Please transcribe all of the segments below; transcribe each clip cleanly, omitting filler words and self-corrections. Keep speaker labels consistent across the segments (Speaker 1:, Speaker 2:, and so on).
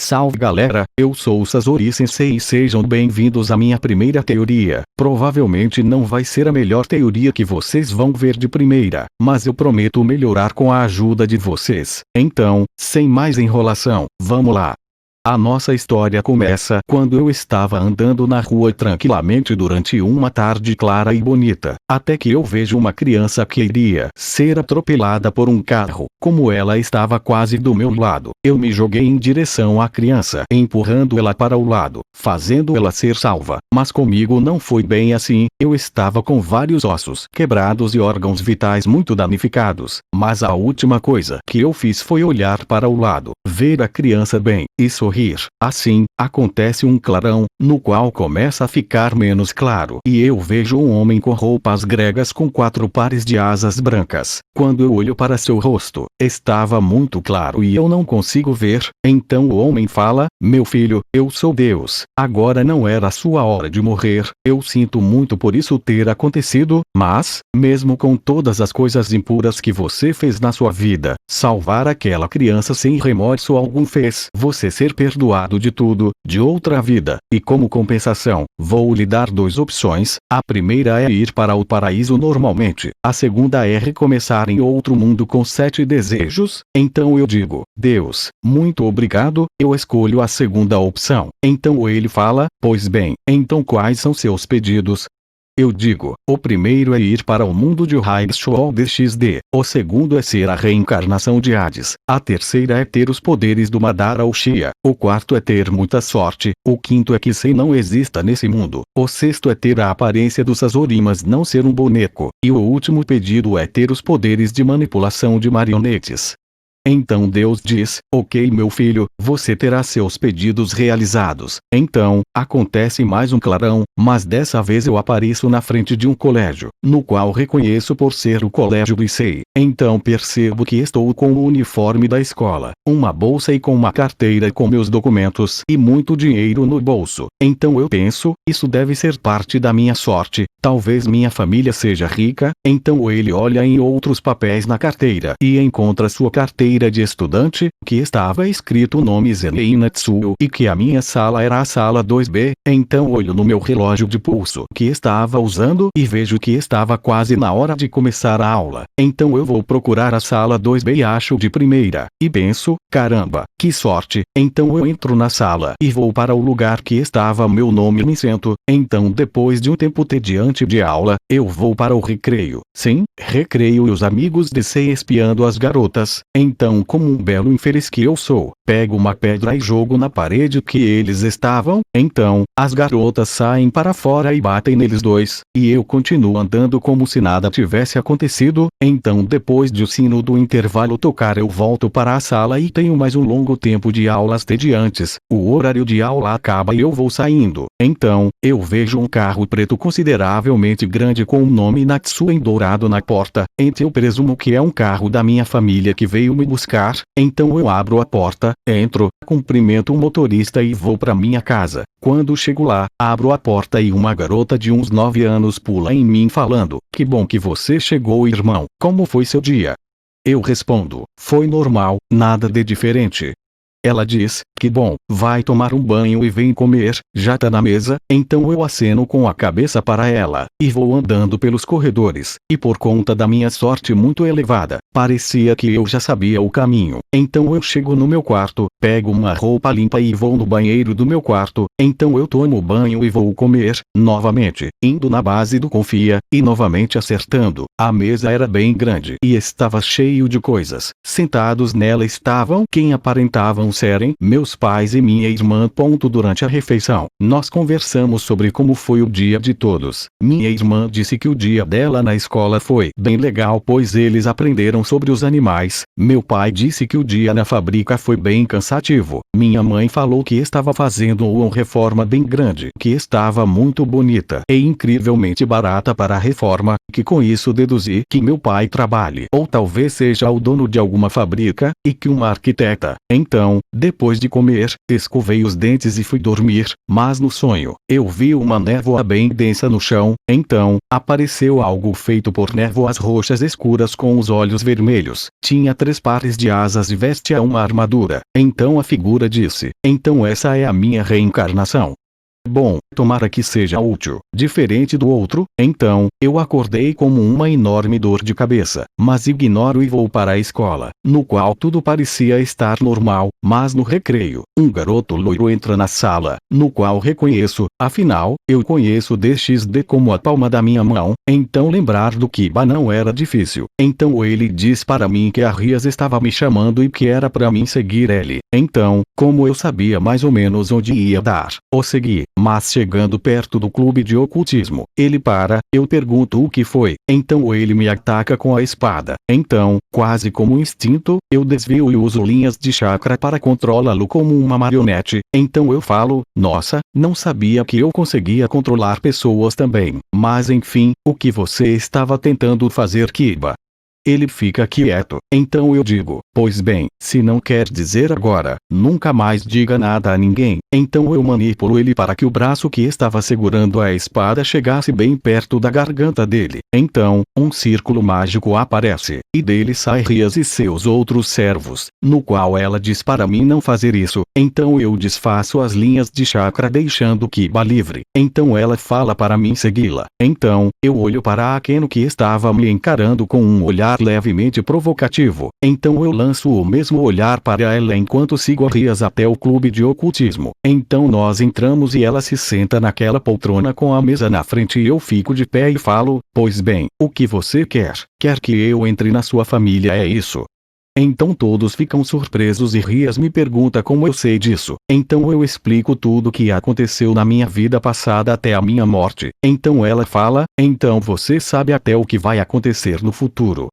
Speaker 1: Salve galera, eu sou o Sasori Sensei e sejam bem-vindos à minha primeira teoria. Provavelmente não vai ser a melhor teoria que vocês vão ver de primeira, mas eu prometo melhorar com a ajuda de vocês. Então, sem mais enrolação, vamos lá. A nossa história começa quando eu estava andando na rua tranquilamente durante uma tarde clara e bonita, até que eu vejo uma criança que iria ser atropelada por um carro. Como ela estava quase do meu lado, eu me joguei em direção à criança, empurrando ela para o lado, fazendo ela ser salva. Mas comigo não foi bem assim, eu estava com vários ossos quebrados e órgãos vitais muito danificados. Mas a última coisa que eu fiz foi olhar para o lado, ver a criança bem, e sorrir. Assim, acontece um clarão, no qual começa a ficar menos claro, e eu vejo um homem com roupas gregas com 4 pares de asas brancas. Quando eu olho para seu rosto, estava muito claro e eu não consigo ver. Então o homem fala: meu filho, eu sou Deus, agora não era a sua hora de morrer. Eu sinto muito por isso ter acontecido, mas, mesmo com todas as coisas impuras que você fez na sua vida, salvar aquela criança sem remorso algum fez você ser perdoado de tudo, de outra vida, e como compensação, vou lhe dar 2 opções. A primeira é ir para o paraíso normalmente, a segunda é recomeçar em outro mundo com 7 desejos. Então eu digo: Deus, muito obrigado, eu escolho a segunda opção. Então ele fala: pois bem, então quais são seus pedidos? Eu digo: o primeiro é ir para o mundo de Raichuol XD, o segundo é ser a reencarnação de Hades, a terceira é ter os poderes do Madara Uchiha, o quarto é ter muita sorte, o quinto é que Sei não exista nesse mundo, o sexto é ter a aparência do Sasori mas não ser um boneco, e o último pedido é ter os poderes de manipulação de marionetes. Então Deus diz: ok meu filho, você terá seus pedidos realizados. Então, acontece mais um clarão, mas dessa vez eu apareço na frente de um colégio, no qual reconheço por ser o colégio do Issei. Então percebo que estou com o uniforme da escola, uma bolsa e com uma carteira com meus documentos e muito dinheiro no bolso. Então eu penso, isso deve ser parte da minha sorte, talvez minha família seja rica. Então ele olha em outros papéis na carteira e encontra sua carteira de estudante, que estava escrito o nome Zenei Natsuo e que a minha sala era a sala 2B. Então olho no meu relógio de pulso que estava usando e vejo que estava quase na hora de começar a aula. Então eu vou procurar a sala 2B e acho de primeira, e penso: caramba, que sorte. Então eu entro na sala e vou para o lugar que estava meu nome e me sento. Então depois de um tempo tediante de aula, eu vou para o recreio. Sim, recreio e os amigos de Sei espiando as garotas. Então, como um belo infeliz que eu sou, pego uma pedra e jogo na parede que eles estavam. Então, as garotas saem para fora e batem neles dois, e eu continuo andando como se nada tivesse acontecido. Então depois de o sino do intervalo tocar eu volto para a sala e tenho mais um longo tempo de aulas tediantes. O horário de aula acaba e eu vou saindo. Então, eu vejo um carro preto consideravelmente grande com o nome Natsu em dourado na porta. Então eu presumo que é um carro da minha família que veio me buscar. Então eu abro a porta, entro, cumprimento o motorista e vou para minha casa. Quando chego lá, abro a porta e uma garota de uns 9 anos pula em mim falando: que bom que você chegou, irmão, como foi seu dia? Eu respondo: foi normal, nada de diferente. Ela diz: que bom, vai tomar um banho e vem comer, já tá na mesa. Então eu aceno com a cabeça para ela, e vou andando pelos corredores, e por conta da minha sorte muito elevada, parecia que eu já sabia o caminho. Então eu chego no meu quarto, pego uma roupa limpa e vou no banheiro do meu quarto. Então eu tomo banho e vou comer, novamente, indo na base do confia, e novamente acertando. A mesa era bem grande e estava cheio de coisas. Sentados nela estavam quem aparentavam serem meus pais e minha irmã. Durante a refeição, nós conversamos sobre como foi o dia de todos. Minha irmã disse que o dia dela na escola foi bem legal pois eles aprenderam sobre os animais. Meu pai disse que o dia na fábrica foi bem cansativo. Minha mãe falou que estava fazendo uma reforma bem grande, que estava muito bonita e incrivelmente barata para a reforma, que com isso deduzi que meu pai trabalhe ou talvez seja o dono de alguma fábrica, e que uma arquiteta. Então, depois de comer, escovei os dentes e fui dormir, mas no sonho, eu vi uma névoa bem densa no chão. Então, apareceu algo feito por névoas roxas escuras com os olhos vermelhos. Tinha 3 pares de asas e vestia uma armadura. Então a figura disse: então essa é a minha reencarnação. Bom, tomara que seja útil. Diferente do outro, então, eu acordei como uma enorme dor de cabeça, mas ignoro e vou para a escola, no qual tudo parecia estar normal, mas no recreio, um garoto loiro entra na sala, no qual reconheço, afinal, eu conheço DXD como a palma da minha mão, então lembrar do Kiba não era difícil. Então ele diz para mim que a Rias estava me chamando e que era para mim seguir ele. Então, como eu sabia mais ou menos onde ia dar, o segui. Mas chegando perto do clube de ocultismo, ele para, eu pergunto o que foi, então ele me ataca com a espada. Então, quase como instinto, eu desvio e uso linhas de chakra para controlá-lo como uma marionete. Então eu falo: nossa, não sabia que eu conseguia controlar pessoas também. Mas enfim, o que você estava tentando fazer, Kiba? Ele fica quieto. Então eu digo: pois bem, se não quer dizer agora, nunca mais diga nada a ninguém. Então eu manipulo ele para que o braço que estava segurando a espada chegasse bem perto da garganta dele. Então, um círculo mágico aparece, e dele sai Rias e seus outros servos, no qual ela diz para mim não fazer isso. Então eu desfaço as linhas de chakra deixando Kiba livre. Então ela fala para mim segui-la. Então, eu olho para Akeno que estava me encarando com um olhar levemente provocativo. Então eu lanço o mesmo olhar para ela enquanto sigo a Rias até o clube de ocultismo. Então nós entramos e ela se senta naquela poltrona com a mesa na frente e eu fico de pé e falo: pois bem, o que você quer? Quer que eu entre na sua família, é isso? Então todos ficam surpresos e Rias me pergunta como eu sei disso. Então eu explico tudo o que aconteceu na minha vida passada até a minha morte. Então ela fala: então você sabe até o que vai acontecer no futuro?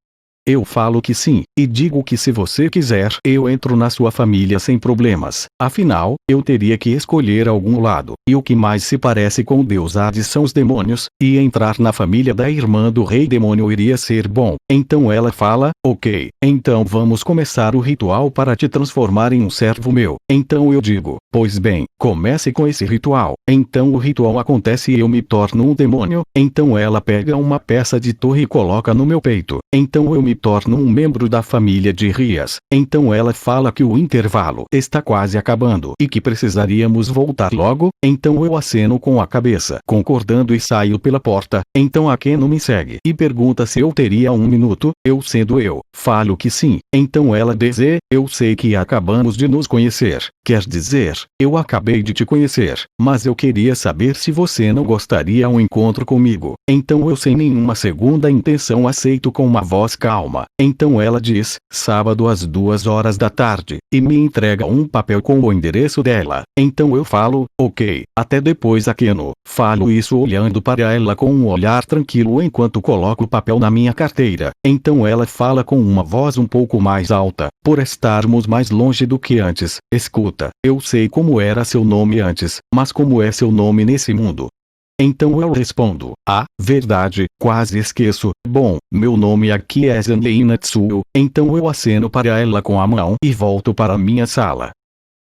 Speaker 1: Eu falo que sim, e digo que se você quiser, eu entro na sua família sem problemas. Afinal, eu teria que escolher algum lado, e o que mais se parece com Deus Hades são os demônios, e entrar na família da irmã do rei demônio iria ser bom. Então ela fala: ok, então vamos começar o ritual para te transformar em um servo meu. Então eu digo: pois bem, comece com esse ritual. Então o ritual acontece e eu me torno um demônio. Então ela pega uma peça de torre e coloca no meu peito. Então eu me torno um membro da família de Rias. Então ela fala que o intervalo está quase acabando e que precisaríamos voltar logo. Então eu aceno com a cabeça, concordando, e saio pela porta. Então Akeno me segue e pergunta se eu teria um minuto. Eu, sendo eu, falo que sim. Então ela diz: eu sei que acabamos de nos conhecer. Quer dizer, eu acabei de te conhecer, mas eu queria saber se você não gostaria um encontro comigo. Então eu, sem nenhuma segunda intenção, aceito com uma voz calma. Então ela diz: sábado às 2 horas da tarde, e me entrega um papel com o endereço dela. Então eu falo: ok, até depois, Akeno. Falo isso olhando para ela com um olhar tranquilo enquanto coloco o papel na minha carteira. Então ela fala com uma voz um pouco mais alta: por estarmos mais longe do que antes, escuta, eu sei como era seu nome antes, mas como é seu nome nesse mundo? Então eu respondo: ah, verdade, quase esqueço. Bom, meu nome aqui é Zanlei Natsuo. Então eu aceno para ela com a mão e volto para minha sala.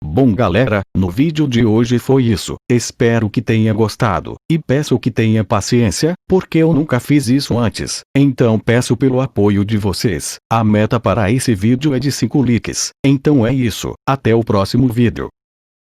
Speaker 1: Bom galera, no vídeo de hoje foi isso. Espero que tenha gostado, e peço que tenha paciência, porque eu nunca fiz isso antes. Então peço pelo apoio de vocês. A meta para esse vídeo é de 5 likes. Então é isso, até o próximo vídeo.